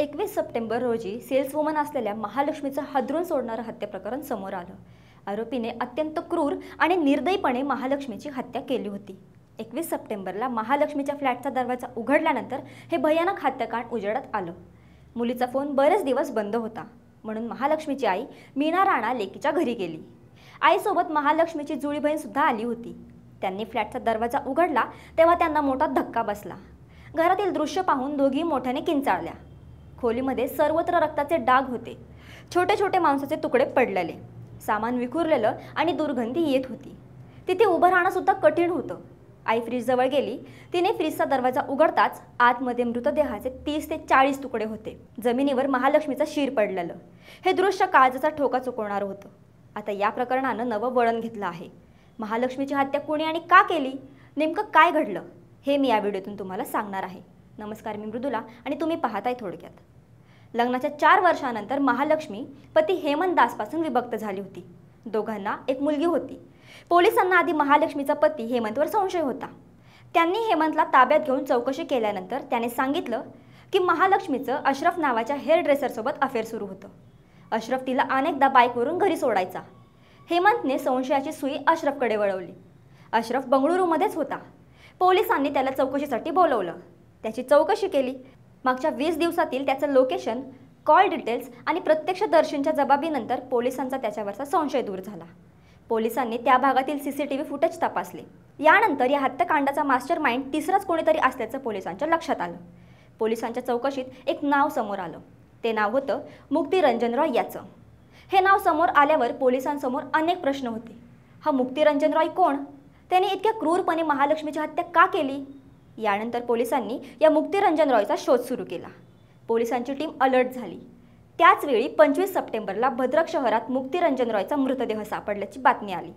21 September रोजी saleswoman असलेल्या महालक्ष्मीचं हादरून सोडणारं हत्या प्रकरण समोर आलं। आरोपीने अत्यंत क्रूर आणि निर्दयीपणे महालक्ष्मीची हत्या केली होती। 21 सप्टेंबरला महालक्ष्मीच्या फ्लॅटचा दरवाजा उघडल्यानंतर हे भयानक हत्याकांड उजेडात आलं। मुलीचा फोन बरेच दिवस बंद होता, म्हणून महालक्ष्मीची आई मीना राणा लेकीच्या घरी गेली। आईसोबत महालक्ष्मीची जुळी बहीण सुद्धा आली होती। त्यांनी फ्लॅटचा दरवाजा उघडला तेव्हा त्यांना मोठा धक्का बसला। घरातील दृश्य पाहून दोघी मोठ्याने किंचाळल्या। खोलीमध्ये सर्वत्र रक्ताचे डाग होते, छोटे छोटे मांसाचे तुकडे पडलेले, सामान विखुरलेलं आणि दुर्गंधी येत होती। तिथे उभं राहणं सुद्धा कठीण होतं। आई फ्रीजजवळ गेली। तिने फ्रीजचा दरवाजा उघडताच आतमध्ये मृतदेहाचे 30 ते 40 तुकडे होते। जमिनीवर महालक्ष्मीचा शीर पडलेलं। हे दृश्य काळजाचा ठोका चुकवणारं होतं। आता या प्रकरणानं नवं वळण घेतलं आहे। महालक्ष्मीची हत्या कोणी आणि का केली, नेमकं काय घडलं, हे मी या व्हिडिओतून तुम्हाला सांगणार आहे। नमस्कार, मी मृदुला आणि तुम्ही पाहताय थोडक्यात। लग्नाच्या 4 वर्षांनंतर महालक्ष्मी पती हेमंत दासपासून विभक्त झाली होती। दोघांना एक मुलगी होती। पोलिसांना आधी महालक्ष्मीचा पती हेमंतवर संशय होता। त्यांनी हेमंतला ताब्यात घेऊन चौकशी केल्यानंतर त्याने सांगितलं की महालक्ष्मीचं अशरफ नावाच्या हेअर ड्रेसरसोबत अफेअर सुरू होतं। अशरफ तिला अनेकदा बाईकवरून घरी सोडायचा। हेमंतने संशयाची सुई अशरफकडे वळवली। अशरफ बंगळुरूमध्येच होता। पोलिसांनी त्याला चौकशीसाठी बोलवलं। त्याची चौकशी केली। मागच्या 20 दिवसातील त्याचं लोकेशन, कॉल डिटेल्स आणि प्रत्यक्षदर्शींच्या जबाबीनंतर पोलिसांचा त्याच्यावरचा संशय दूर झाला। पोलिसांनी त्या भागातील सीसीटीव्ही फुटेज तपासले। यानंतर या हत्याकांडाचा मास्टरमाइंड तिसराच कोणीतरी असल्याचं पोलिसांच्या लक्षात आलं। पोलिसांच्या चौकशीत एक नाव समोर आलं। ते नाव होतं मुक्ती रंजन रॉय याचं। हे नाव समोर आल्यावर पोलिसांसमोर अनेक प्रश्न होते। हा मुक्ती रंजन रॉय कोण? त्याने इतक्या क्रूरपणे महालक्ष्मीची हत्या का केली? यानंतर पोलिसांनी या मुक्ती रंजन रॉयचा शोध सुरू केला। पोलिसांची टीम अलर्ट झाली। त्याच वेळी 25 सप्टेंबरला भद्रक शहरात मुक्ती रंजन रॉयचा मृतदेह सापडल्याची बातमी आली।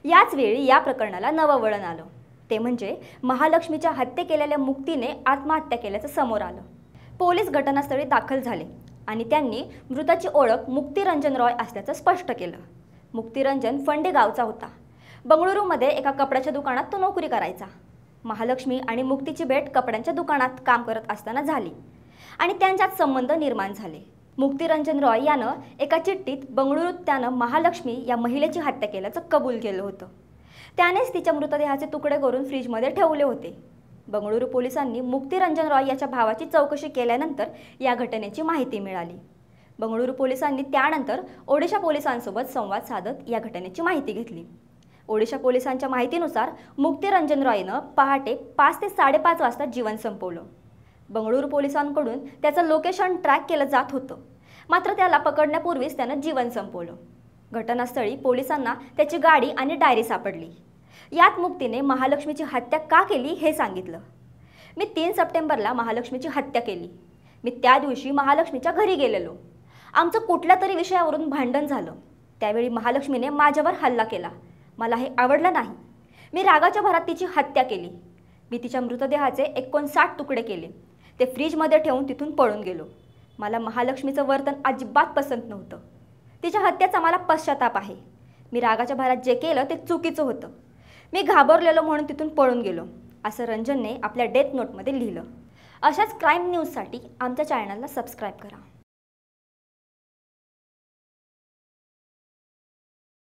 याच वेळी या प्रकरणाला नवं वळण आलं। ते म्हणजे महालक्ष्मीच्या हत्या केलेल्या मुक्तीने आत्महत्या केल्याचं समोर आलं। पोलीस घटनास्थळी दाखल झाले आणि त्यांनी मृताची ओळख मुक्ती रंजन रॉय असल्याचं स्पष्ट केलं। मुक्ती रंजन फंडे गावचा होता। बंगळुरूमध्ये एका कपड्याच्या दुकानात तो नोकरी करायचा। महालक्ष्मी आणि मुक्तीची भेट कपड्यांच्या दुकानात काम करत असताना झाली आणि त्यांच्यात संबंध निर्माण झाले। मुक्ती रंजन रॉय यानं एका चिठ्ठीत बंगळुरूत त्यानं महालक्ष्मी या महिलेची हत्या केल्याचं कबूल केलं होतं। त्यानेच तिच्या मृतदेहाचे तुकडे करून फ्रीजमध्ये ठेवले होते। बंगळुरू पोलिसांनी मुक्ती रंजन रॉय याच्या भावाची चौकशी केल्यानंतर या घटनेची माहिती मिळाली। बंगळुरू पोलिसांनी त्यानंतर ओडिशा पोलिसांसोबत संवाद साधत या घटनेची माहिती घेतली। ओडिशा पोलिसांच्या माहितीनुसार मुक्ती रंजन रॉयनं पहाटे 5 ते 5:30 वाजता जीवन संपवलं। बंगळुरू पोलिसांकडून त्याचं लोकेशन ट्रॅक केलं जात होतं, मात्र त्याला पकडण्यापूर्वीच त्यानं जीवन संपवलं। घटनास्थळी पोलिसांना त्याची गाडी आणि डायरी सापडली। यात मुक्तीने महालक्ष्मीची हत्या का केली हे सांगितलं। मी 3 सप्टेंबरला महालक्ष्मीची हत्या केली। मी त्या दिवशी महालक्ष्मीच्या घरी गेलेलो। आमचं कुठल्या तरी विषयावरून भांडण झालं। त्यावेळी महालक्ष्मीने माझ्यावर हल्ला केला। मला हे आवडलं नाही। मी रागाच्या भरात तिची हत्या केली। मी तिच्या मृतदेहाचे 59 तुकडे केले। ते फ्रीजमध्ये ठेवून तिथून पळून गेलो। मला महालक्ष्मीचं वर्तन अजिबात पसंत नव्हतं। तिच्या हत्येचा मला पश्चाताप आहे। मी रागाच्या भरात जे केलं ते चुकीचं होतं। मी घाबरलेलो म्हणून तिथून पळून गेलो, असं रंजनने आपल्या डेथ नोटमध्ये लिहिलं। अशाच क्राईम न्यूजसाठी आमच्या चॅनलला सबस्क्राईब करा।